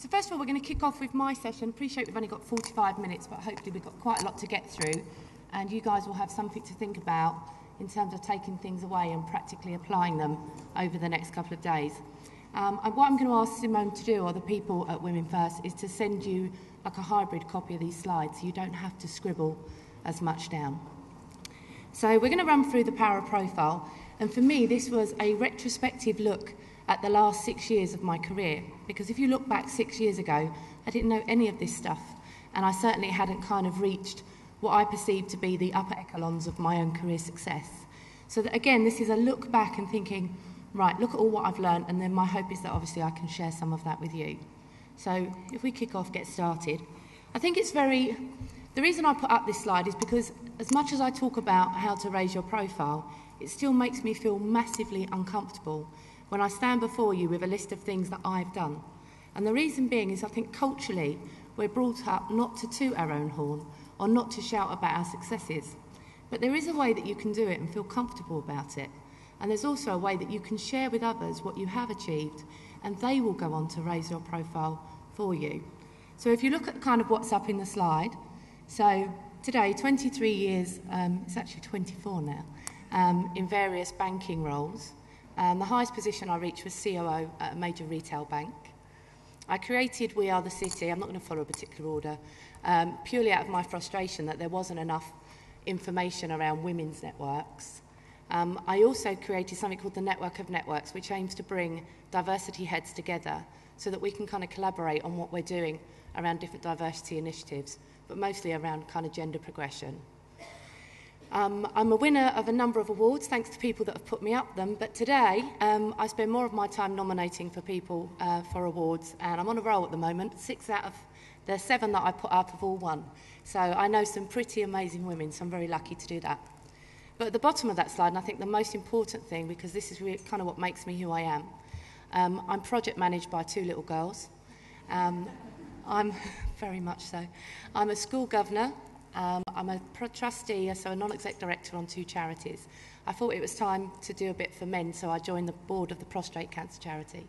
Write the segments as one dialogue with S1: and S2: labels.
S1: So first of all, we're going to kick off with my session. Appreciate we've only got 45 minutes, but hopefully we've got quite a lot to get through, and you guys will have something to think about in terms of taking things away and practically applying them over the next couple of days. And what I'm going to ask Simone to do, or the people at Women First, is to send you like a hybrid copy of these slides so you don't have to scribble as much down. So we're going to run through the power profile, and for me this was a retrospective look at the last 6 years of my career, because if you look back 6 years ago, I didn't know any of this stuff, and I certainly hadn't kind of reached what I perceived to be the upper echelons of my own career success. So that, again, this is a look back and thinking, right, look at all what I've learned, and then my hope is that obviously I can share some of that with you. So if we kick off, get started. I think it's the reason I put up this slide is because as much as I talk about how to raise your profile, it still makes me feel massively uncomfortable when I stand before you with a list of things that I've done. And the reason being is I think culturally we're brought up not to toot our own horn or not to shout about our successes. But there is a way that you can do it and feel comfortable about it. And there's also a way that you can share with others what you have achieved, and they will go on to raise your profile for you. So if you look at kind of what's up in the slide, so today, 23 years, it's actually 24 now, in various banking roles. The highest position I reached was COO at a major retail bank. I created We Are the City. I'm not going to follow a particular order, purely out of my frustration that there wasn't enough information around women's networks. I also created something called the Network of Networks, which aims to bring diversity heads together so that we can kind of collaborate on what we're doing around different diversity initiatives, but mostly around kind of gender progression. I'm a winner of a number of awards, thanks to people that have put me up them, but today I spend more of my time nominating for people for awards, and I'm on a roll at the moment. 6 out of the 7 that I put up have all won. So I know some pretty amazing women, so I'm very lucky to do that. But at the bottom of that slide, and I think the most important thing, because this is really kind of what makes me who I am, I'm project managed by 2 little girls. I'm very much so. I'm a school governor. I'm a trustee, so a non-exec director on 2 charities. I thought it was time to do a bit for men, so I joined the board of the prostate cancer charity.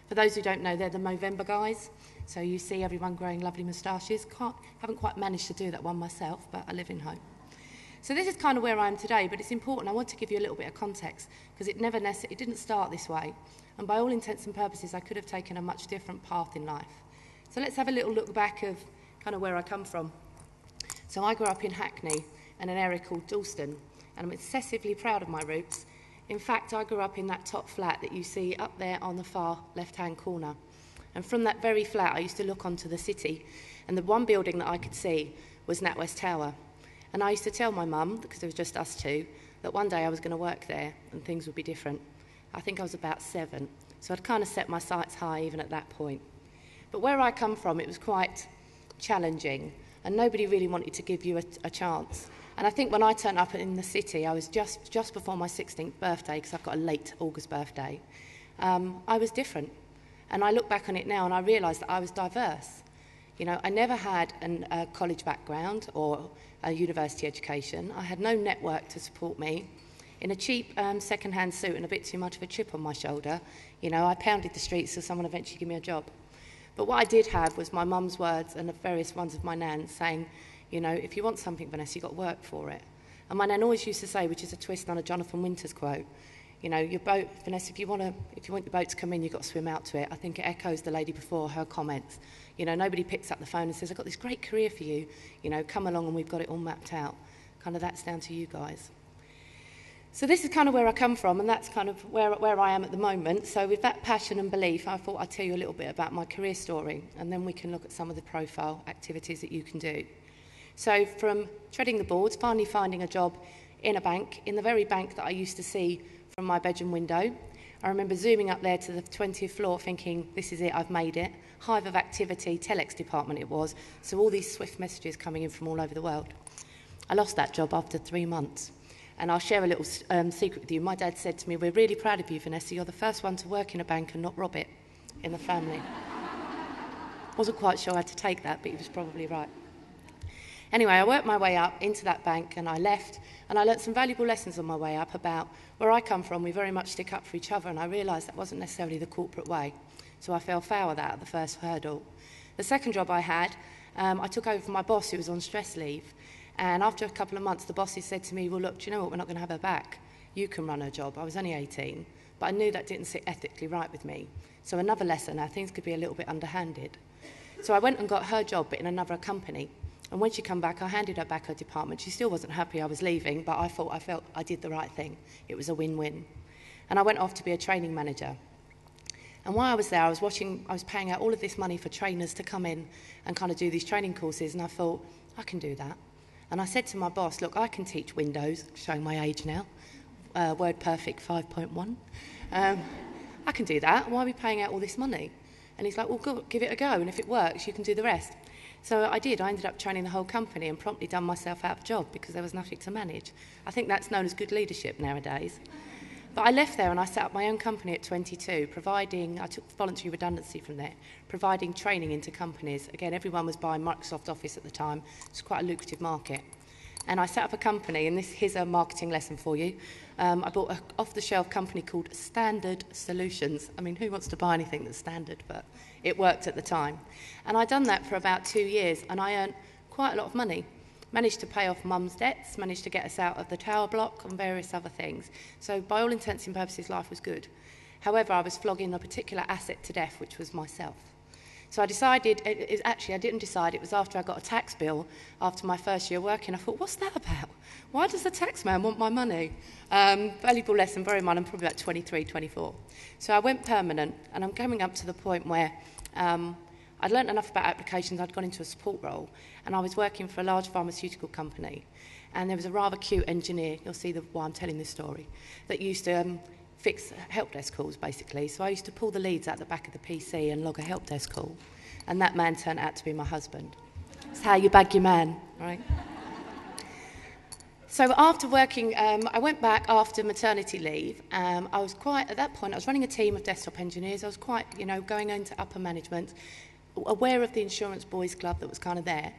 S1: For those who don't know, they're the Movember guys. So you see everyone growing lovely moustaches. Haven't quite managed to do that one myself, but I live in hope. So this is kind of where I am today, but it's important. I want to give you a little bit of context, because it didn't start this way. And by all intents and purposes, I could have taken a much different path in life. So let's have a little look back of kind of where I come from. So I grew up in Hackney, in an area called Dalston, and I'm excessively proud of my roots. In fact, I grew up in that top flat that you see up there on the far left-hand corner. And from that very flat, I used to look onto the city, and the one building that I could see was NatWest Tower. And I used to tell my mum, because it was just us 2, that one day I was going to work there and things would be different. I think I was about 7, so I'd kind of set my sights high even at that point. But where I come from, it was quite challenging, and nobody really wanted to give you a chance. And I think when I turned up in the city, I was just before my 16th birthday, because I've got a late August birthday, I was different. And I look back on it now and I realise that I was diverse. You know, I never had a college background or a university education. I had no network to support me. In a cheap second-hand suit and a bit too much of a chip on my shoulder, you know, I pounded the streets so someone eventually gave me a job. But what I did have was my mum's words and the various ones of my nan saying, you know, if you want something, Vanessa, you've got to work for it. And my nan always used to say, which is a twist on a Jonathan Winters quote, you know, your boat, Vanessa, if you want your boat to come in, you've got to swim out to it. I think it echoes the lady before, her comments. You know, nobody picks up the phone and says, I've got this great career for you. You know, come along and we've got it all mapped out. Kind of that's down to you guys. So this is kind of where I come from, and that's kind of where I am at the moment. So with that passion and belief, I thought I'd tell you a little bit about my career story, and then we can look at some of the profile activities that you can do. So from treading the boards, finally finding a job in a bank, in the very bank that I used to see from my bedroom window. I remember zooming up there to the 20th floor thinking, this is it, I've made it. Hive of activity, telex department it was, so all these swift messages coming in from all over the world. I lost that job after 3 months. And I'll share a little secret with you. My dad said to me, we're really proud of you, Vanessa. You're the first one to work in a bank and not rob it in the family. Wasn't quite sure how to take that, but he was probably right. Anyway, I worked my way up into that bank and I left, and I learnt some valuable lessons on my way up about where I come from. We very much stick up for each other, and I realised that wasn't necessarily the corporate way. So I fell foul of that at the first hurdle. The second job I had, I took over from my boss who was on stress leave. And after a couple of months, the bosses said to me, well, look, do you know what? We're not going to have her back. You can run her job. I was only 18, but I knew that didn't sit ethically right with me. So another lesson, now things could be a little bit underhanded. So I went and got her job, but in another company. And when she came back, I handed her back her department. She still wasn't happy I was leaving, but I felt I did the right thing. It was a win-win. And I went off to be a training manager. And while I was there, I was paying out all of this money for trainers to come in and kind of do these training courses, and I thought, I can do that. And I said to my boss, look, I can teach Windows, showing my age now, WordPerfect 5.1. I can do that. Why are we paying out all this money? And he's like, well, go, give it a go, and if it works, you can do the rest. So I did. I ended up training the whole company and promptly done myself out of a job because there was nothing to manage. I think that's known as good leadership nowadays. But I left there and I set up my own company at 22, I took voluntary redundancy from there, providing training into companies. Again, everyone was buying Microsoft Office at the time. It's quite a lucrative market. And I set up a company, and here's a marketing lesson for you. I bought an off-the-shelf company called Standard Solutions. I mean, who wants to buy anything that's standard? But it worked at the time. And I'd done that for about 2 years, and I earned quite a lot of money. Managed to pay off mum's debts, managed to get us out of the tower block and various other things. So by all intents and purposes, life was good. However, I was flogging a particular asset to death, which was myself. So I decided, actually I didn't decide, it was after I got a tax bill after my first year working. I thought, what's that about? Why does the tax man want my money? Valuable lesson, bear in mind, I'm probably about 23, 24. So I went permanent, and I'm coming up to the point where I'd learnt enough about applications, I'd gone into a support role, and I was working for a large pharmaceutical company. And there was a rather cute engineer, you'll see why I'm telling this story, that used to fix help desk calls, basically. So I used to pull the leads out the back of the PC and log a help desk call. And that man turned out to be my husband. It's how you bag your man, right? So after working, I went back after maternity leave. At that point, I was running a team of desktop engineers. I was quite, going into upper management, aware of the insurance boys club that was kind of there.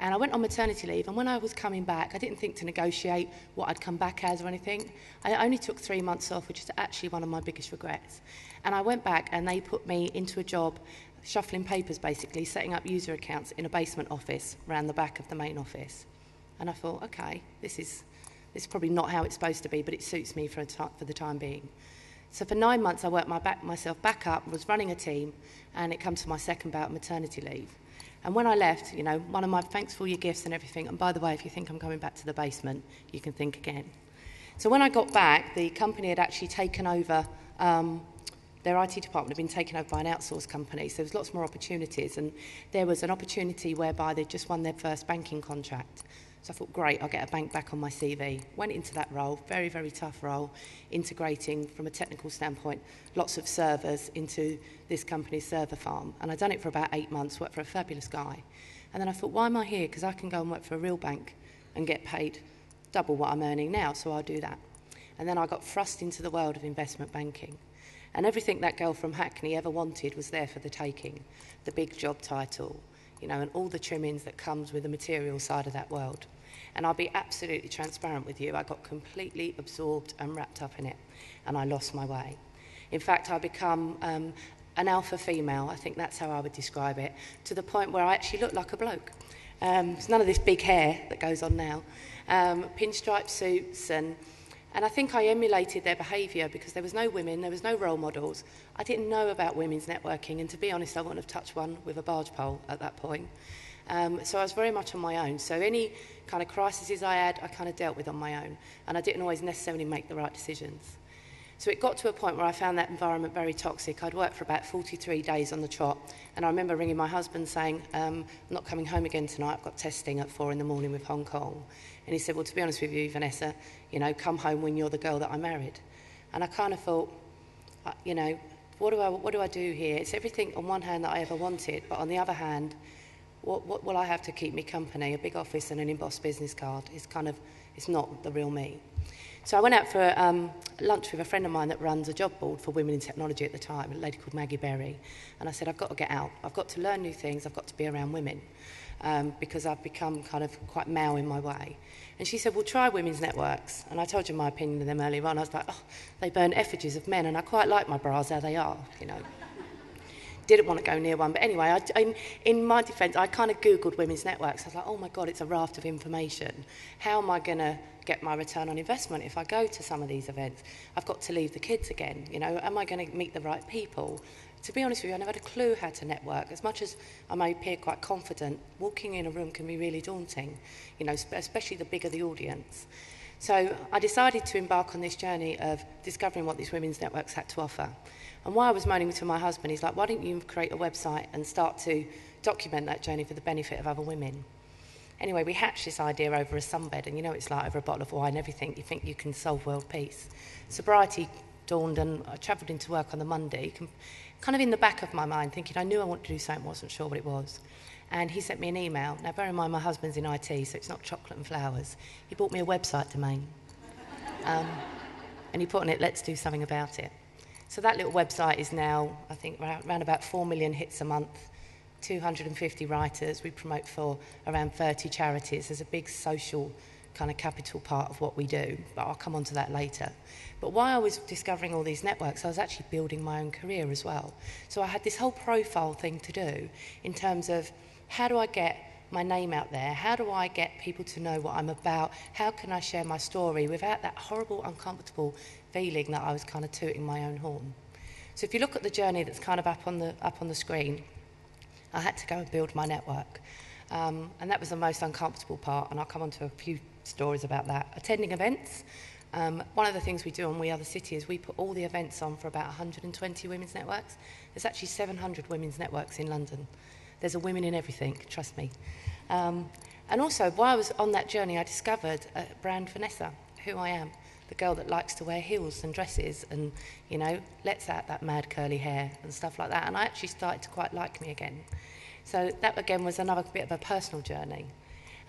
S1: And I went on maternity leave, and when I was coming back, I didn't think to negotiate what I'd come back as or anything. I only took 3 months off, which is actually one of my biggest regrets. And I went back, and they put me into a job, shuffling papers basically, setting up user accounts in a basement office around the back of the main office. And I thought, okay, this is probably not how it's supposed to be, but it suits me for the time being. So for 9 months, I worked myself back up, was running a team, and it comes to my second bout of maternity leave. And when I left, one of my thanks for all your gifts and everything, and by the way, if you think I'm coming back to the basement, you can think again. So when I got back, the company had actually taken over, their IT department had been taken over by an outsourced company, so there was lots more opportunities, and there was an opportunity whereby they'd just won their first banking contract. So I thought, great, I'll get a bank back on my CV. Went into that role, very, very tough role, integrating from a technical standpoint lots of servers into this company's server farm. And I'd done it for about 8 months, worked for a fabulous guy. And then I thought, why am I here? Because I can go and work for a real bank and get paid double what I'm earning now, so I'll do that. And then I got thrust into the world of investment banking. And everything that girl from Hackney ever wanted was there for the taking. The big job title, and all the trimmings that comes with the material side of that world. And I'll be absolutely transparent with you, I got completely absorbed and wrapped up in it, and I lost my way. In fact, I become an alpha female, I think that's how I would describe it, to the point where I actually look like a bloke. There's none of this big hair that goes on now. Pinstripe suits, and I think I emulated their behaviour because there was no women, there was no role models. I didn't know about women's networking, and to be honest, I wouldn't have touched one with a barge pole at that point. So I was very much on my own. So any kind of crises I had, I kind of dealt with on my own. And I didn't always necessarily make the right decisions. So it got to a point where I found that environment very toxic. I'd worked for about 43 days on the trot. And I remember ringing my husband saying, I'm not coming home again tonight. I've got testing at 4 a.m. with Hong Kong. And he said, well, to be honest with you, Vanessa, come home when you're the girl that I married. And I kind of thought, what do I do here? It's everything on one hand that I ever wanted, but on the other hand, what will I have to keep me company? A big office and an embossed business card it's not the real me. So I went out for lunch with a friend of mine that runs a job board for women in technology at the time, a lady called Maggie Berry. And I said, I've got to get out. I've got to learn new things. I've got to be around women because I've become kind of quite male in my way. And she said, well, try women's networks. And I told you my opinion of them earlier on. I was like, they burn effigies of men, and I quite like my bras how they are, didn't want to go near one. But anyway, in my defence, I kind of Googled women's networks. I was like, oh my God, it's a raft of information. How am I going to get my return on investment if I go to some of these events? I've got to leave the kids again. You know, am I going to meet the right people? To be honest with you, I never had a clue how to network. As much as I may appear quite confident, walking in a room can be really daunting, you know, especially the bigger the audience. So I decided to embark on this journey of discovering what these women's networks had to offer. And while I was moaning to my husband, he's like, why don't you create a website and start to document that journey for the benefit of other women? Anyway, we hatched this idea over a sunbed, and you know it's like over a bottle of wine, everything. You think you can solve world peace. Sobriety dawned, and I travelled into work on the Monday, kind of in the back of my mind, thinking I knew I wanted to do something, wasn't sure what it was. And he sent me an email. Now, bear in mind, my husband's in IT, so it's not chocolate and flowers. He bought me a website domain. And he put on it, let's do something about it. So that little website is now, I think, around about 4 million hits a month, 250 writers. We promote for around 30 charities. There's a big social kind of capital part of what we do, but I'll come on to that later. But while I was discovering all these networks, I was actually building my own career as well. So I had this whole profile thing to do in terms of how do I get my name out there? How do I get people to know what I'm about? How can I share my story without that horrible, uncomfortable feeling that I was kind of tooting my own horn? So if you look at the journey that's kind of up on the screen, I had to go and build my network. And that was the most uncomfortable part, and I'll come on to a few stories about that. Attending events. One of the things we do on We Are the City is we put all the events on for about 120 women's networks. There's actually 700 women's networks in London. There's a women in everything, trust me. And also, while I was on that journey, I discovered a brand, Vanessa, who I am, the girl that likes to wear heels and dresses and, you know, lets out that mad curly hair and stuff like that. And I actually started to quite like me again. So that, again, was another bit of a personal journey.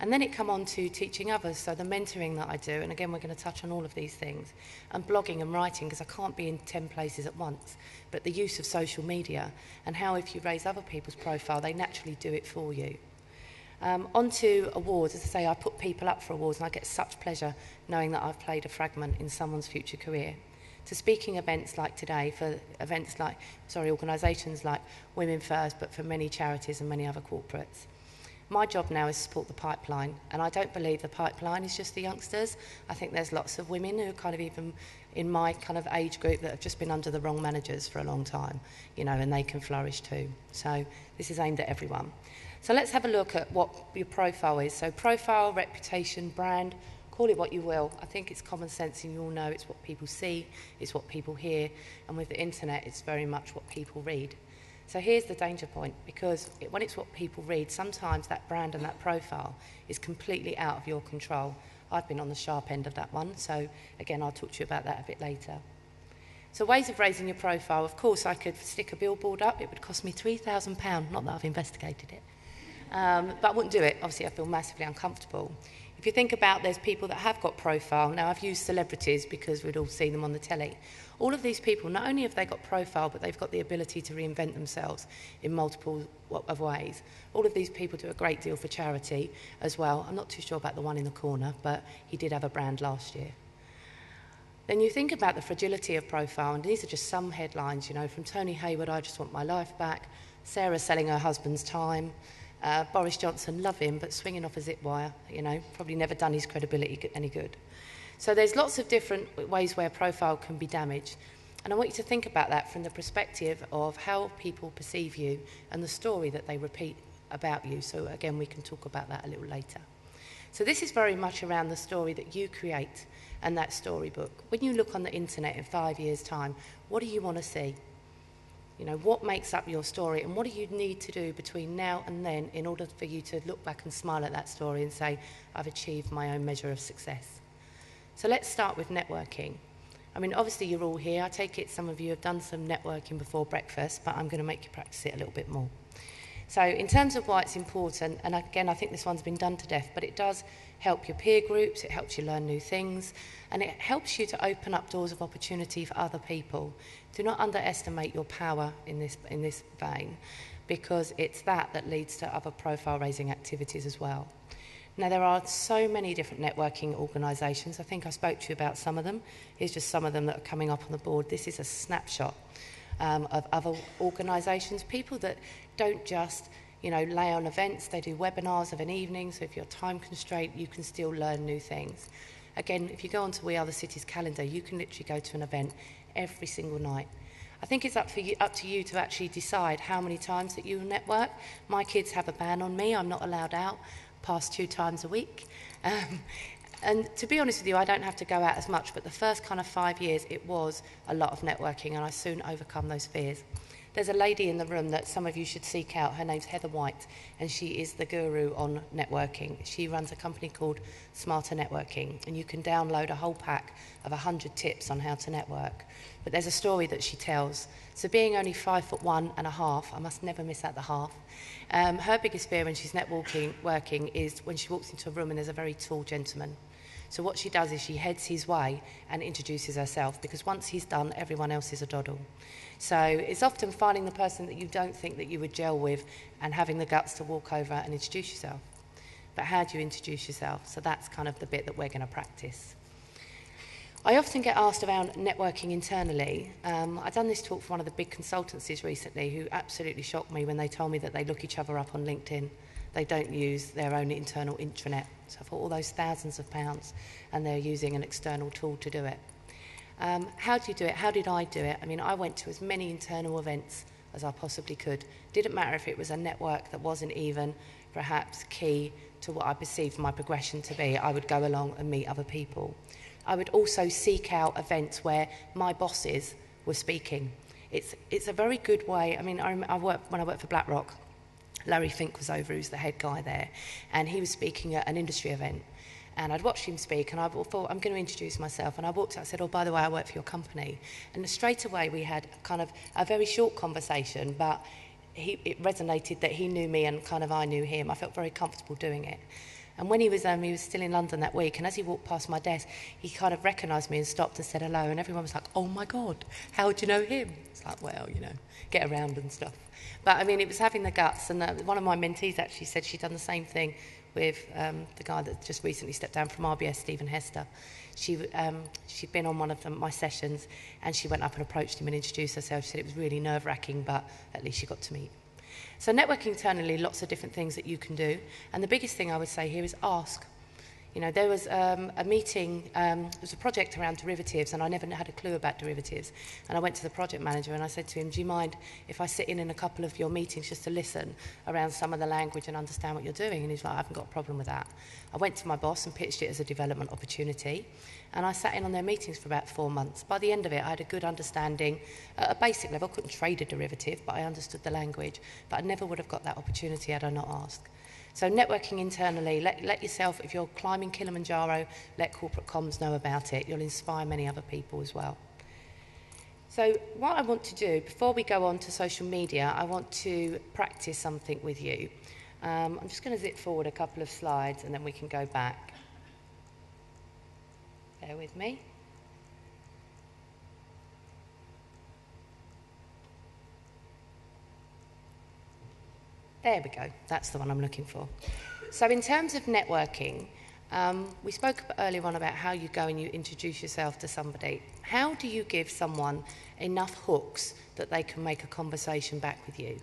S1: And then it come on to teaching others, so the mentoring that I do, and again, we're going to touch on all of these things, and blogging and writing, because I can't be in 10 places at once, but the use of social media, and how if you raise other people's profile, they naturally do it for you. Onto awards, as I say, I put people up for awards, and I get such pleasure knowing that I've played a fragment in someone's future career. To speaking events like today, for events like, organisations like Women First, but for many charities and many other corporates. My job now is to support the pipeline, and I don't believe the pipeline is just the youngsters. I think there's lots of women who are kind of even in my kind of age group that have just been under the wrong managers for a long time, you know, and they can flourish too. So this is aimed at everyone. So let's have a look at what your profile is. So profile, reputation, brand, call it what you will. I think it's common sense, and you all know it's what people see, it's what people hear, and with the internet, it's very much what people read. So here's the danger point, because when it's what people read, sometimes that brand and that profile is completely out of your control. I've been on the sharp end of that one, so again, I'll talk to you about that a bit later. So ways of raising your profile, of course, I could stick a billboard up. It would cost me £3,000, not that I've investigated it. But I wouldn't do it. Obviously, I feel massively uncomfortable. If you think about, there's people that have got profile. Now, I've used celebrities because we'd all seen them on the telly. All of these people, not only have they got profile, but they've got the ability to reinvent themselves in multiple of ways. All of these people do a great deal for charity as well. I'm not too sure about the one in the corner, but he did have a brand last year. Then you think about the fragility of profile, and these are just some headlines, you know, from Tony Hayward, I just want my life back, Sarah selling her husband's time, Boris Johnson, love him, but swinging off a zip wire, you know, probably never done his credibility any good. So there's lots of different ways where profile can be damaged. And I want you to think about that from the perspective of how people perceive you and the story that they repeat about you. So again, we can talk about that a little later. So this is very much around the story that you create and that storybook. When you look on the internet in 5 years' time, what do you want to see? You know, what makes up your story, and what do you need to do between now and then in order for you to look back and smile at that story and say, I've achieved my own measure of success. So let's start with networking. I mean, obviously you're all here. I take it some of you have done some networking before breakfast, but I'm going to make you practice it a little bit more. So in terms of why it's important, and again, I think this one's been done to death, but it does help your peer groups, it helps you learn new things, and it helps you to open up doors of opportunity for other people. Do not underestimate your power in this vein, because it's that leads to other profile-raising activities as well. Now, there are so many different networking organisations. I think I spoke to you about some of them. Here's just some of them that are coming up on the board. This is a snapshot. of other organisations, people that don't just lay on events. They do webinars of an evening, so if you're time constrained, you can still learn new things. Again, if you go onto We Are the City's calendar, you can literally go to an event every single night. I think it's up to you to actually decide how many times that you will network. My kids have a ban on me. I'm not allowed out past 2 times a week. And to be honest with you, I don't have to go out as much, but the first kind of 5 years, it was a lot of networking, and I soon overcome those fears. There's a lady in the room that some of you should seek out. Her name's Heather White, and she is the guru on networking. She runs a company called Smarter Networking, and you can download a whole pack of 100 tips on how to network. But there's a story that she tells. So being only 5'1.5", I must never miss out the half, her biggest fear when she's working is when she walks into a room and there's a very tall gentleman. So what she does is she heads his way and introduces herself, because once he's done, everyone else is a doddle. So it's often finding the person that you don't think that you would gel with and having the guts to walk over and introduce yourself. But how do you introduce yourself? So that's kind of the bit that we're going to practice. I often get asked around networking internally. I've done this talk for one of the big consultancies recently who absolutely shocked me when they told me that they look each other up on LinkedIn. They don't use their own internal intranet. So I thought, all those thousands of pounds, and they're using an external tool to do it. How do you do it? How did I do it? I mean, I went to as many internal events as I possibly could. Didn't matter if it was a network that wasn't even perhaps key to what I perceived my progression to be. I would go along and meet other people. I would also seek out events where my bosses were speaking. It's a very good way. I mean, when I worked for BlackRock, Larry Fink was over, who's the head guy there, and he was speaking at an industry event. And I'd watched him speak, and I thought, I'm going to introduce myself. And I walked out, I said, oh, by the way, I work for your company. And straight away we had kind of a very short conversation, but it resonated that he knew me and kind of I knew him. I felt very comfortable doing it. And when he was still in London that week, and as he walked past my desk, he kind of recognised me and stopped and said hello, and everyone was like, oh my God, how do you know him? It's like, well, get around and stuff. But I mean, it was having the guts, and one of my mentees actually said she'd done the same thing with the guy that just recently stepped down from RBS, Stephen Hester. She'd been on one of my sessions, and she went up and approached him and introduced herself. She said it was really nerve-wracking, but at least she got to meet. So networking internally, lots of different things that you can do. And the biggest thing I would say here is ask. There was a meeting, there was a project around derivatives, and I never had a clue about derivatives. And I went to the project manager and I said to him, do you mind if I sit in a couple of your meetings just to listen around some of the language and understand what you're doing? And he's like, I haven't got a problem with that. I went to my boss and pitched it as a development opportunity. And I sat in on their meetings for about 4 months. By the end of it, I had a good understanding. At a basic level, I couldn't trade a derivative, but I understood the language. But I never would have got that opportunity had I not asked. So networking internally, let yourself, if you're climbing Kilimanjaro, let corporate comms know about it. You'll inspire many other people as well. So what I want to do, before we go on to social media, I want to practice something with you. I'm just going to zip forward a couple of slides and then we can go back. Bear with me. There we go. That's the one I'm looking for. So in terms of networking, we spoke earlier on about how you go and you introduce yourself to somebody. How do you give someone enough hooks that they can make a conversation back with you?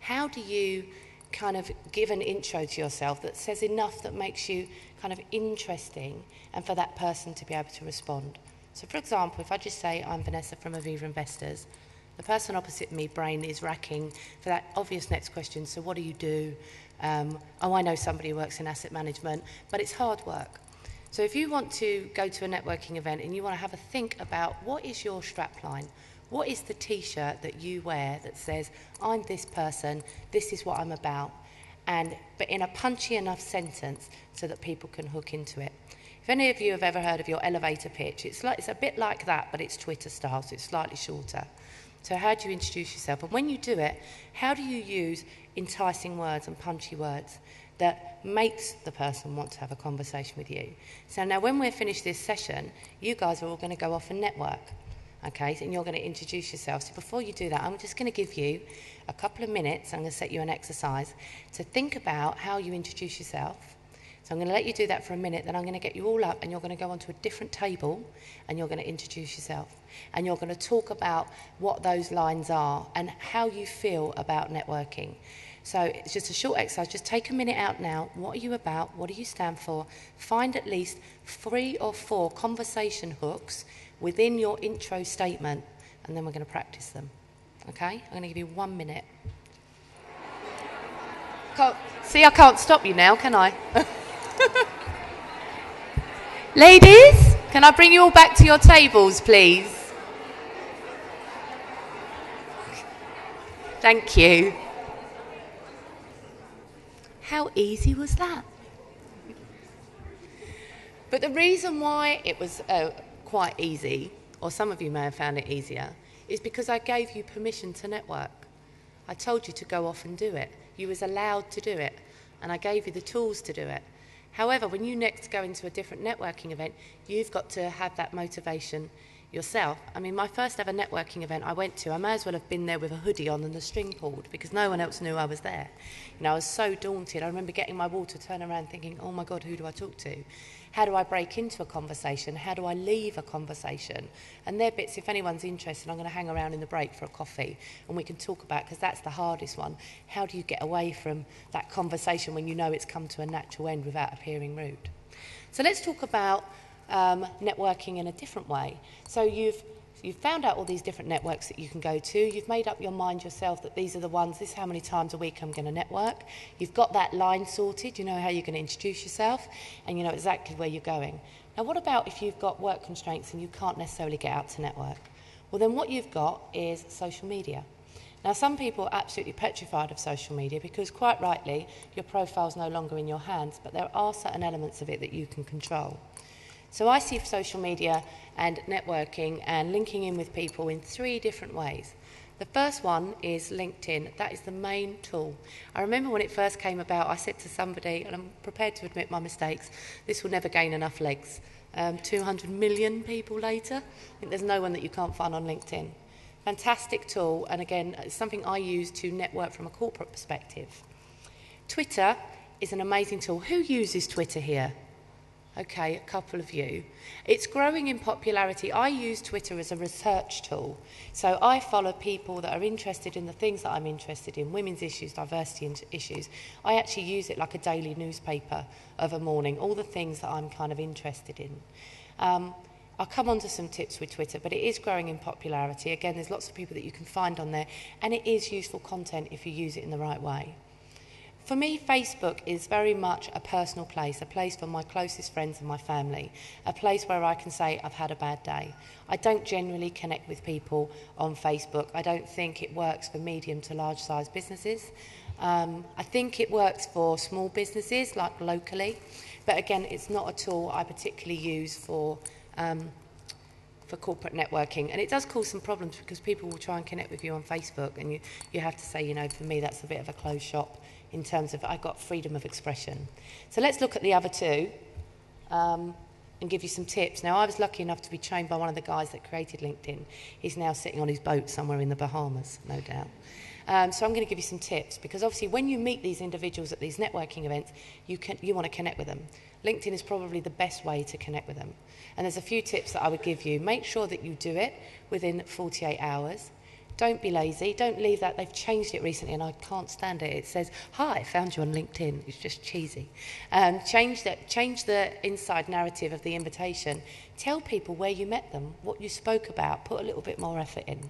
S1: How do you kind of give an intro to yourself that says enough that makes you kind of interesting and for that person to be able to respond? So for example, if I just say I'm Vanessa from Aviva Investors, the person opposite me, brain, is racking for that obvious next question. So what do you do? Oh, I know somebody who works in asset management, but it's hard work. So if you want to go to a networking event and you want to have a think about what is your strapline, what is the T-shirt that you wear that says, I'm this person, this is what I'm about, but in a punchy enough sentence so that people can hook into it. If any of you have ever heard of your elevator pitch, it's a bit like that, but it's Twitter style, so it's slightly shorter. So how do you introduce yourself? And when you do it, how do you use enticing words and punchy words that makes the person want to have a conversation with you? So now when we're finished this session, you guys are all going to go off and network, okay? And you're going to introduce yourself. So before you do that, I'm just going to give you a couple of minutes. I'm going to set you an exercise to think about how you introduce yourself. So I'm going to let you do that for a minute, then I'm going to get you all up and you're going to go onto a different table and you're going to introduce yourself. And you're going to talk about what those lines are and how you feel about networking. So it's just a short exercise. Just take a minute out now. What are you about? What do you stand for? Find at least 3 or 4 conversation hooks within your intro statement, and then we're going to practice them. Okay? I'm going to give you 1 minute. See, I can't stop you now, can I? Ladies, can I bring you all back to your tables, please? Thank you. How easy was that? But the reason why it was quite easy, or some of you may have found it easier, is because I gave you permission to network. I told you to go off and do it. You was allowed to do it, and I gave you the tools to do it. However, when you next go into a different networking event, you've got to have that motivation yourself. I mean, my first ever networking event I went to, I may as well have been there with a hoodie on and the string pulled because no one else knew I was there. You know, I was so daunted. I remember getting my wall to turn around thinking, oh my God, who do I talk to? How do I break into a conversation? How do I leave a conversation? And they're bits, if anyone's interested, I'm going to hang around in the break for a coffee and we can talk about, because that's the hardest one. How do you get away from that conversation when you know it's come to a natural end without appearing rude? So let's talk about networking in a different way. So you've found out all these different networks that you can go to. You've made up your mind yourself that these are the ones, this is how many times a week I'm going to network. You've got that line sorted. You know how you're going to introduce yourself and you know exactly where you're going. Now, what about if you've got work constraints and you can't necessarily get out to network? Well, then what you've got is social media. Now, some people are absolutely petrified of social media because, quite rightly, your profile's no longer in your hands, but there are certain elements of it that you can control. So I see social media and networking and linking in with people in 3 different ways. The first one is LinkedIn. That is the main tool. I remember when it first came about, I said to somebody, and I'm prepared to admit my mistakes, this will never gain enough legs. 200 million people later, I think there's no one that you can't find on LinkedIn. Fantastic tool, and again, it's something I use to network from a corporate perspective. Twitter is an amazing tool. Who uses Twitter here? Okay, a couple of you. It's growing in popularity. I use Twitter as a research tool. So I follow people that are interested in the things that I'm interested in, women's issues, diversity issues. I actually use it like a daily newspaper of a morning, all the things that I'm kind of interested in. I'll come on to some tips with Twitter, but it is growing in popularity. Again, there's lots of people that you can find on there, and it is useful content if you use it in the right way. For me, Facebook is very much a personal place, a place for my closest friends and my family, a place where I can say I've had a bad day. I don't generally connect with people on Facebook. I don't think it works for medium to large size businesses. I think it works for small businesses, like locally, but again, it's not a tool I particularly use for corporate networking. And it does cause some problems because people will try and connect with you on Facebook, and you have to say, you know, for me, that's a bit of a closed shop in terms of I've got freedom of expression. So let's look at the other 2 and give you some tips. Now, I was lucky enough to be trained by one of the guys that created LinkedIn. He's now sitting on his boat somewhere in the Bahamas, no doubt. So I'm going to give you some tips, because obviously when you meet these individuals at these networking events, you want to connect with them. LinkedIn is probably the best way to connect with them. And there's a few tips that I would give you. Make sure that you do it within 48 hours. Don't be lazy. Don't leave that. They've changed it recently and I can't stand it. It says, hi, found you on LinkedIn. It's just cheesy. Change the inside narrative of the invitation. Tell people where you met them, what you spoke about. Put a little bit more effort in.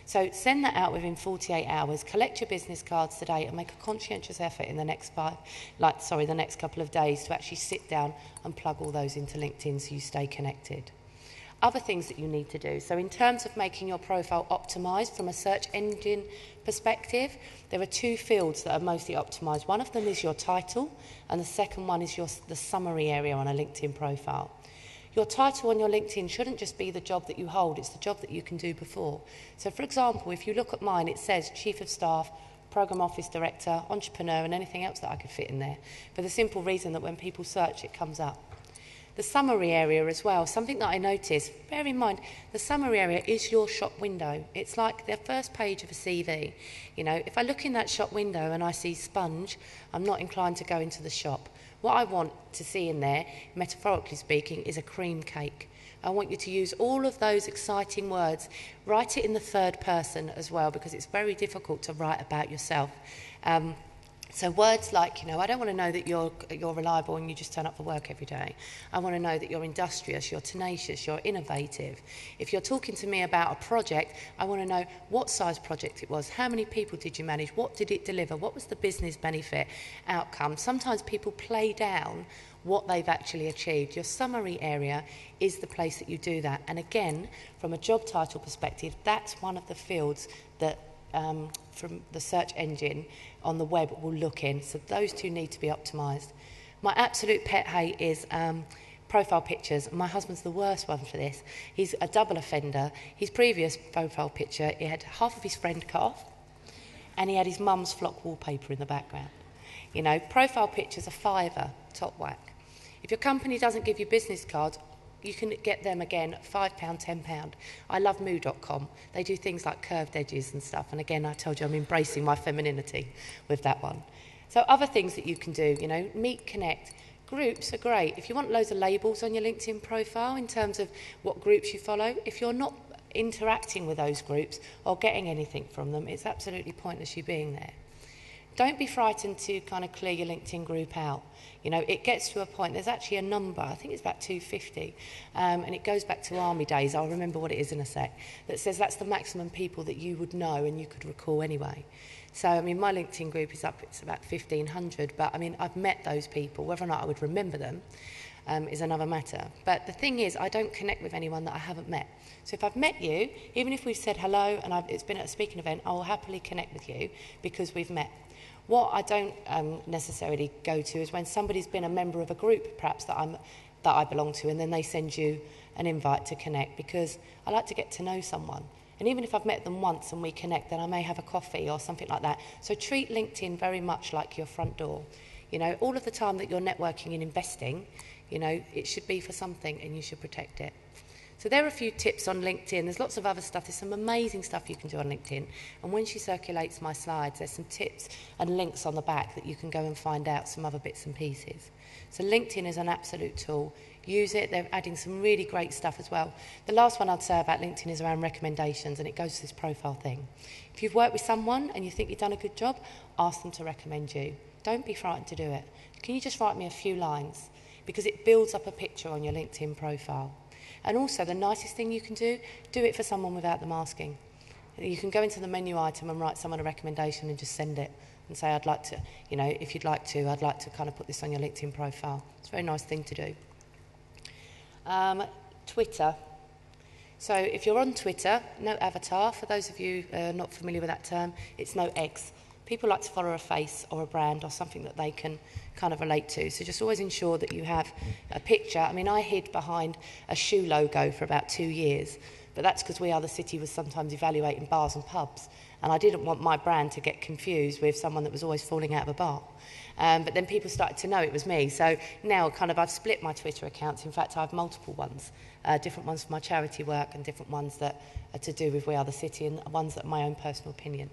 S1: So send that out within 48 hours. Collect your business cards today and make a conscientious effort in the next the next couple of days to actually sit down and plug all those into LinkedIn so you stay connected. Other things that you need to do. So in terms of making your profile optimized from a search engine perspective, there are 2 fields that are mostly optimized. One of them is your title, and the second one is the summary area on a LinkedIn profile. Your title on your LinkedIn shouldn't just be the job that you hold, it's the job that you can do before. So for example, if you look at mine, it says Chief of Staff, Programme Office Director, Entrepreneur, and anything else that I could fit in there, for the simple reason that when people search, it comes up. The summary area as well, something that I noticed, bear in mind, the summary area is your shop window. It's like the first page of a CV. You know, if I look in that shop window and I see sponge, I'm not inclined to go into the shop. What I want to see in there, metaphorically speaking, is a cream cake. I want you to use all of those exciting words. Write it in the third person as well, because it's very difficult to write about yourself. So words like, you know, I don't want to know that you're reliable and you just turn up for work every day. I want to know that you're industrious, you're tenacious, you're innovative. If you're talking to me about a project, I want to know what size project it was, how many people did you manage, what did it deliver, what was the business benefit outcome. Sometimes people play down what they've actually achieved. Your summary area is the place that you do that. And again, from a job title perspective, that's one of the fields that from the search engine on the web will look in. So those two need to be optimised. My absolute pet hate is profile pictures. My husband's the worst one for this. He's a double offender. His previous profile picture, he had half of his friend cut off and he had his mum's flock wallpaper in the background. You know, profile pictures are £5, top whack. If your company doesn't give you business cards, you can get them again, £5, £10. I love moo.com. They do things like curved edges and stuff. And again, I told you I'm embracing my femininity with that one. So other things that you can do, you know, meet, connect. Groups are great. If you want loads of labels on your LinkedIn profile in terms of what groups you follow, if you're not interacting with those groups or getting anything from them, it's absolutely pointless you being there. Don't be frightened to kind of clear your LinkedIn group out. You know, it gets to a point, there's actually a number, I think it's about 250, and it goes back to army days, I'll remember what it is in a sec, that says that's the maximum people that you would know and you could recall anyway. So, I mean, my LinkedIn group is up, it's about 1,500, but I mean, I've met those people. Whether or not I would remember them is another matter. But the thing is, I don't connect with anyone that I haven't met. So if I've met you, even if we've said hello and it's been at a speaking event, I will happily connect with you because we've met. What I don't necessarily go to is when somebody's been a member of a group, perhaps that I belong to, and then they send you an invite to connect, because I like to get to know someone. And even if I've met them once and we connect, then I may have a coffee or something like that. So treat LinkedIn very much like your front door. You know, all of the time that you're networking and investing, you know, it should be for something and you should protect it. So there are a few tips on LinkedIn. There's lots of other stuff. There's some amazing stuff you can do on LinkedIn. And when she circulates my slides, there's some tips and links on the back that you can go and find out some other bits and pieces. So LinkedIn is an absolute tool. Use it. They're adding some really great stuff as well. The last one I'd say about LinkedIn is around recommendations, and it goes to this profile thing. If you've worked with someone and you think you've done a good job, ask them to recommend you. Don't be frightened to do it. Can you just write me a few lines? Because it builds up a picture on your LinkedIn profile. And also, the nicest thing you can do it for someone without them asking. You can go into the menu item and write someone a recommendation and just send it and say, I'd like to, you know, if you'd like to, I'd like to kind of put this on your LinkedIn profile. It's a very nice thing to do. Twitter. So if you're on Twitter, no avatar. For those of you not familiar with that term, it's no X. People like to follow a face or a brand or something that they can kind of relate to. So just always ensure that you have a picture. I mean, I hid behind a shoe logo for about 2 years, but that's because We Are the City was sometimes evaluating bars and pubs, and I didn't want my brand to get confused with someone that was always falling out of a bar. But then people started to know it was me. So now kind of I've split my Twitter accounts. In fact, I have multiple ones, different ones for my charity work and different ones that are to do with We Are the City and ones that are my own personal opinion.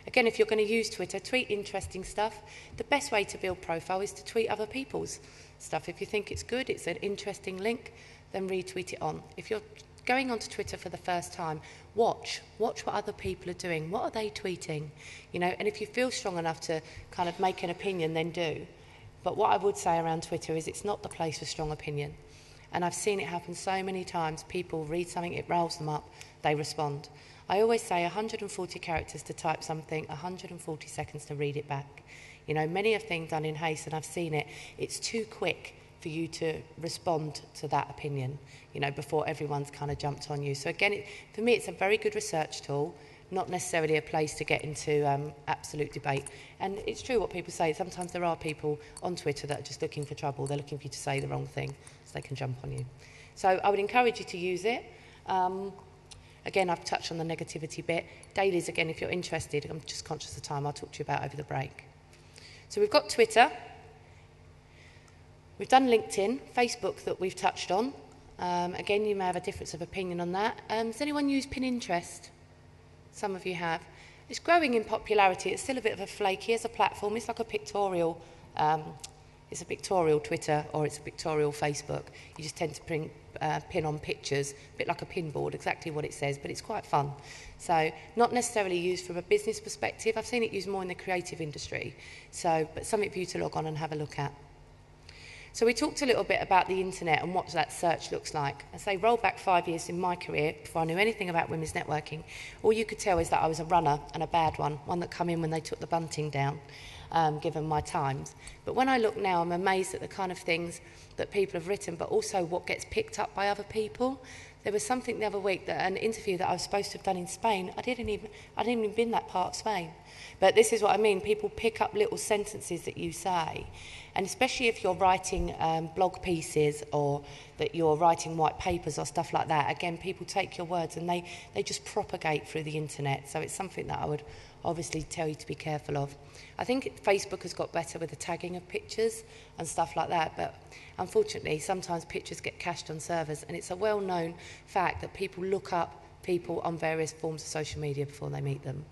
S1: Again, if you're going to use Twitter, tweet interesting stuff. The best way to build profile is to tweet other people's stuff. If you think it's good, it's an interesting link, then retweet it on. If you're going onto Twitter for the first time, watch what other people are doing. What are they tweeting? You know, and if you feel strong enough to kind of make an opinion, then do. But what I would say around Twitter is it's not the place for strong opinion. And I've seen it happen so many times. People read something, it riles them up, they respond. I always say 140 characters to type something, 140 seconds to read it back. You know, many have things done in haste, and I've seen it. It's too quick for you to respond to that opinion, you know, before everyone's kind of jumped on you. So again, for me, it's a very good research tool, not necessarily a place to get into absolute debate. And it's true what people say. Sometimes there are people on Twitter that are just looking for trouble. They're looking for you to say the wrong thing so they can jump on you. So I would encourage you to use it. Again, I've touched on the negativity bit. Dailies, again, if you're interested, I'm just conscious of time, I'll talk to you about over the break. So we've got Twitter. We've done LinkedIn, Facebook that we've touched on. Again, you may have a difference of opinion on that. Does anyone use Pinterest? Some of you have. It's growing in popularity. It's still a bit of a flaky as a platform. It's like a pictorial, it's a pictorial Twitter or it's a pictorial Facebook. You just tend to pin on pictures, a bit like a pin board, exactly what it says, but it's quite fun. So not necessarily used from a business perspective. I've seen it used more in the creative industry. So, but something for you to log on and have a look at. So we talked a little bit about the internet and what that search looks like. As I roll back 5 years in my career, before I knew anything about women's networking, all you could tell is that I was a runner and a bad one that come in when they took the bunting down, given my times. But when I look now, I'm amazed at the kind of things that people have written, but also what gets picked up by other people. There was something the other week, that an interview that I was supposed to have done in Spain, I didn't even been that part of Spain. But this is what I mean, people pick up little sentences that you say. And especially if you're writing blog pieces or that you're writing white papers or stuff like that, again, people take your words and they just propagate through the internet. So it's something that I would obviously tell you to be careful of. I think Facebook has got better with the tagging of pictures and stuff like that, but unfortunately, sometimes pictures get cached on servers, and it's a well-known fact that people look up people on various forms of social media before they meet them.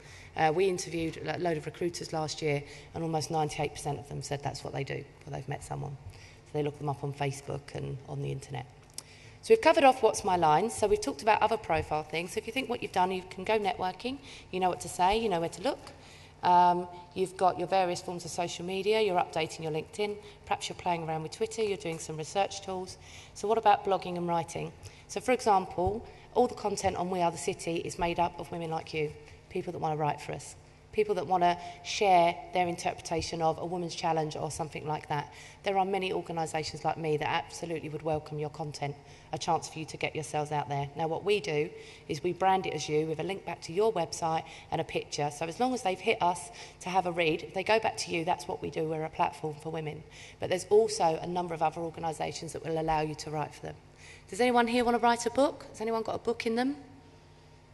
S1: We interviewed a load of recruiters last year, and almost 98% of them said that's what they do before they've met someone. So they look them up on Facebook and on the internet. So we've covered off what's my line. So we've talked about other profile things. So if you think what you've done, you can go networking. You know what to say, you know where to look. You've got your various forms of social media. You're updating your LinkedIn. Perhaps you're playing around with Twitter. You're doing some research tools. So what about blogging and writing? So for example, all the content on We Are the City is made up of women like you, people that want to write for us, people that want to share their interpretation of a woman's challenge or something like that. There are many organisations like me that absolutely would welcome your content, a chance for you to get yourselves out there. Now what we do is we brand it as you with a link back to your website and a picture. So as long as they've hit us to have a read, if they go back to you, that's what we do. We're a platform for women. But there's also a number of other organisations that will allow you to write for them. Does anyone here want to write a book? Has anyone got a book in them?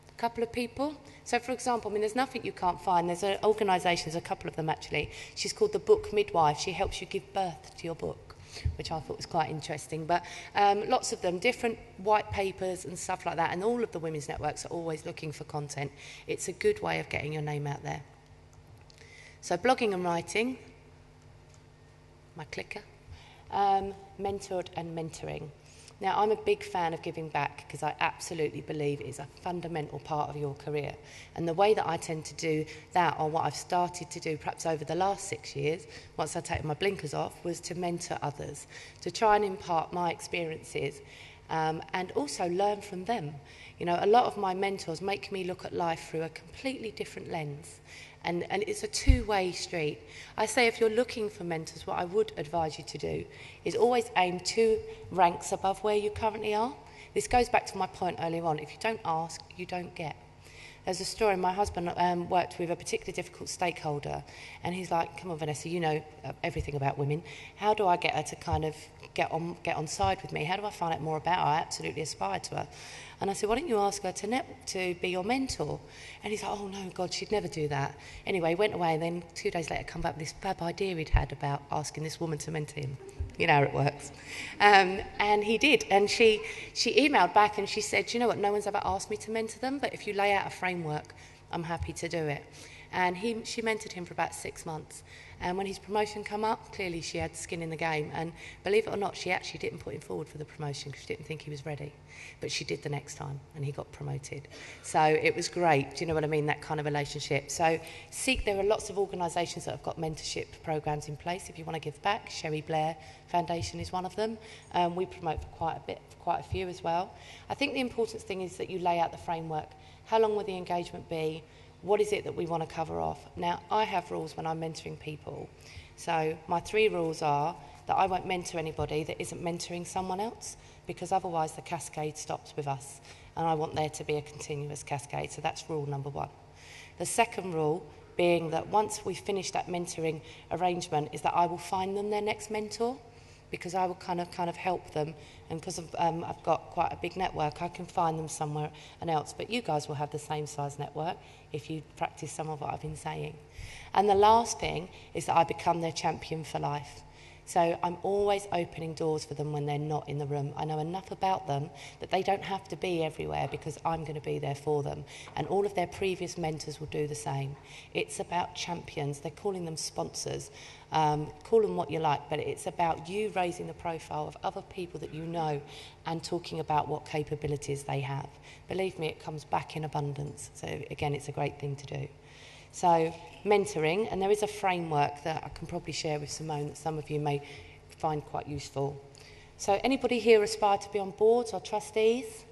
S1: A couple of people? So, for example, I mean, there's nothing you can't find. There's an organisation, there's a couple of them actually. She's called the Book Midwife. She helps you give birth to your book, which I thought was quite interesting. But lots of them, different white papers and stuff like that. And all of the women's networks are always looking for content. It's a good way of getting your name out there. So, blogging and writing. My clicker. Mentored and mentoring. Now, I'm a big fan of giving back because I absolutely believe it is a fundamental part of your career. And the way that I tend to do that, or what I've started to do perhaps over the last 6 years, once I've taken my blinkers off, was to mentor others, to try and impart my experiences and also learn from them. You know, a lot of my mentors make me look at life through a completely different lens. And it's a two-way street. I say if you're looking for mentors, what I would advise you to do is always aim 2 ranks above where you currently are. This goes back to my point earlier on. If you don't ask, you don't get. There's a story, my husband worked with a particularly difficult stakeholder, and he's like, come on, Vanessa, you know everything about women. How do I get her to kind of get on side with me? How do I find out more about her? I absolutely aspire to her. And I said, why don't you ask her to be your mentor? And he's like, oh, no, God, she'd never do that. Anyway, he went away, and then 2 days later come back with this fab idea he'd had about asking this woman to mentor him. You know how it works. And he did. And she emailed back and she said, you know what, no one's ever asked me to mentor them, but if you lay out a framework, I'm happy to do it. And she mentored him for about 6 months. And when his promotion came up, clearly she had skin in the game. And believe it or not, she actually didn't put him forward for the promotion because she didn't think he was ready. But she did the next time, and he got promoted. So it was great. Do you know what I mean? That kind of relationship. So there are lots of organisations that have got mentorship programs in place. If you want to give back, Sherry Blair Foundation is one of them. We promote for quite a few as well. I think the important thing is that you lay out the framework. How long will the engagement be? What is it that we want to cover off? Now, I have rules when I'm mentoring people. So my 3 rules are that I won't mentor anybody that isn't mentoring someone else, because otherwise the cascade stops with us. And I want there to be a continuous cascade. So that's rule number 1. The second rule being that once we finish that mentoring arrangement is that I will find them their next mentor, because I will kind of help them, and because I've got quite a big network, I can find them somewhere else. But you guys will have the same size network if you practice some of what I've been saying. And the last thing is that I become their champion for life. So I'm always opening doors for them when they're not in the room. I know enough about them that they don't have to be everywhere because I'm going to be there for them. And all of their previous mentors will do the same. It's about champions. They're calling them sponsors. Call them what you like, but it's about you raising the profile of other people that you know and talking about what capabilities they have. Believe me, it comes back in abundance. So again, it's a great thing to do. So mentoring, and there is a framework that I can probably share with Simone that some of you may find quite useful. So anybody here aspire to be on boards or trustees?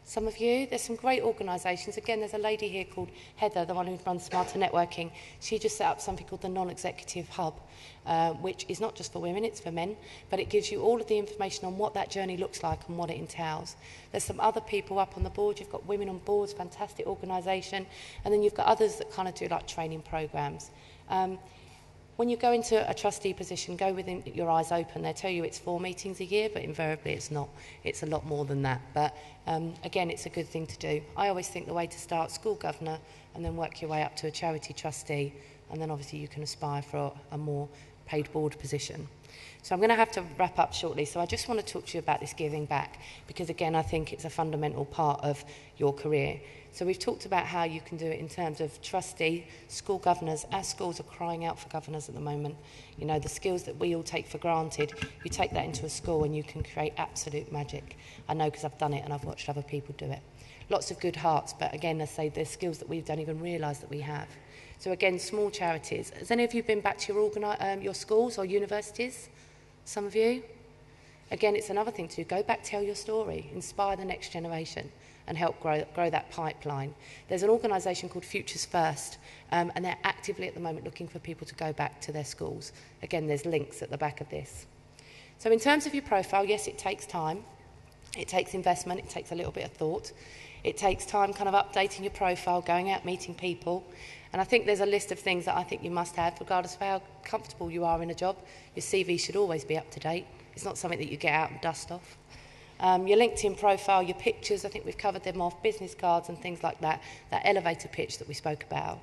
S1: Some of you? There's some great organisations. Again, there's a lady here called Heather, the one who runs Smarter Networking. She just set up something called the Non-Executive Hub, which is not just for women, it's for men, but it gives you all of the information on what that journey looks like and what it entails. There's some other people up on the board. You've got Women on Boards, fantastic organisation, and then you've got others that kind of do like training programmes. When you go into a trustee position, go with your eyes open. They tell you it's 4 meetings a year, but invariably it's not. It's a lot more than that. But again, it's a good thing to do. I always think the way to start, school governor, and then work your way up to a charity trustee, and then obviously you can aspire for a more paid board position. So I'm going to have to wrap up shortly. So I just want to talk to you about this giving back, because again, I think it's a fundamental part of your career. So we've talked about how you can do it in terms of trustee, school governors. Our schools are crying out for governors at the moment. You know, the skills that we all take for granted, you take that into a school and you can create absolute magic. I know because I've done it and I've watched other people do it. Lots of good hearts, but again, I say there's skills that we don't even realise that we have. So again, small charities. Has any of you been back to your schools or universities? Some of you? Again, it's another thing to go back, tell your story, inspire the next generation, and help grow that pipeline. There's an organisation called Futures First, and they're actively at the moment looking for people to go back to their schools. Again, there's links at the back of this. So in terms of your profile, yes, it takes time. It takes investment. It takes a little bit of thought. It takes time kind of updating your profile, going out, meeting people. And I think there's a list of things that I think you must have, regardless of how comfortable you are in a job. Your CV should always be up to date. It's not something that you get out and dust off. Your LinkedIn profile, your pictures, I think we've covered them off, business cards and things like that, that elevator pitch that we spoke about.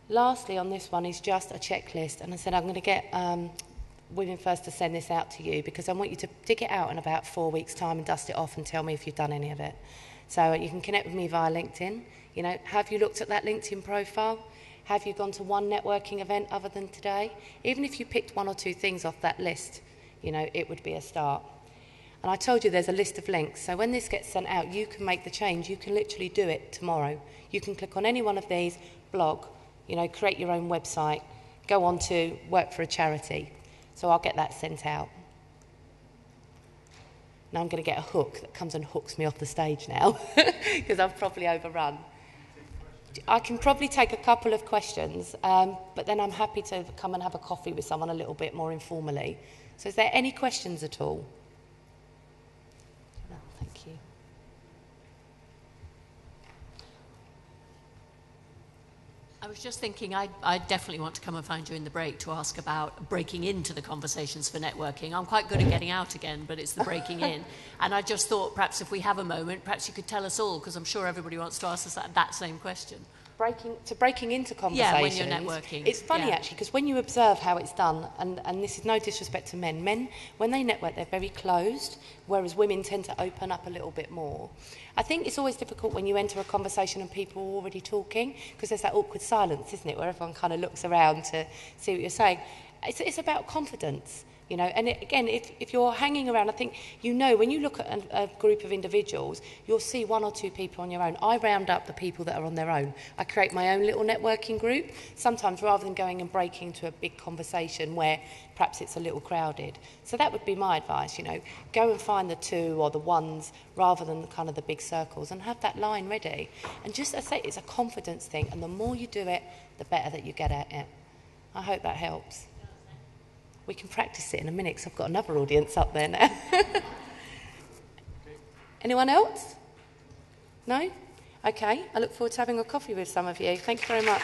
S1: Lastly on this one is just a checklist, and I said I'm going to get Women First to send this out to you because I want you to dig it out in about 4 weeks' time and dust it off and tell me if you've done any of it. So you can connect with me via LinkedIn. You know, have you looked at that LinkedIn profile? Have you gone to one networking event other than today? Even if you picked 1 or 2 things off that list, you know, it would be a start. And I told you there's a list of links. So when this gets sent out, you can make the change. You can literally do it tomorrow. You can click on any one of these, blog, you know, create your own website, go on to work for a charity. So I'll get that sent out. Now I'm going to get a hook that comes and hooks me off the stage now because I've probably overrun. I can probably take a couple of questions, but then I'm happy to come and have a coffee with someone a little bit more informally. So is there any questions at all? No, thank you.
S2: I was just thinking I definitely want to come and find you in the break to ask about breaking into the conversations for networking. I'm quite good at getting out again, but it's the breaking in. And I just thought perhaps if we have a moment, perhaps you could tell us all, because I'm sure everybody wants to ask us that same question.
S1: Breaking into conversations.
S2: Yeah, when you're networking.
S1: It's funny actually, because when you observe how it's done, and this is no disrespect to men, when they network, they're very closed, whereas women tend to open up a little bit more. I think it's always difficult when you enter a conversation and people are already talking, because there's that awkward silence, isn't it, where everyone kind of looks around to see what you're saying. It's about confidence. You know, and again, if you're hanging around, I think, you know, when you look at a group of individuals, you'll see 1 or 2 people on your own. I round up the people that are on their own. I create my own little networking group, sometimes rather than going and breaking into a big conversation where perhaps it's a little crowded. So that would be my advice, you know, go and find the 2 or the 1s rather than kind of the big circles and have that line ready. And just, as I say, it's a confidence thing, and the more you do it, the better that you get at it. I hope that helps. We can practice it in a minute because I've got another audience up there now. Anyone else? No? Okay, I look forward to having a coffee with some of you. Thank you very much.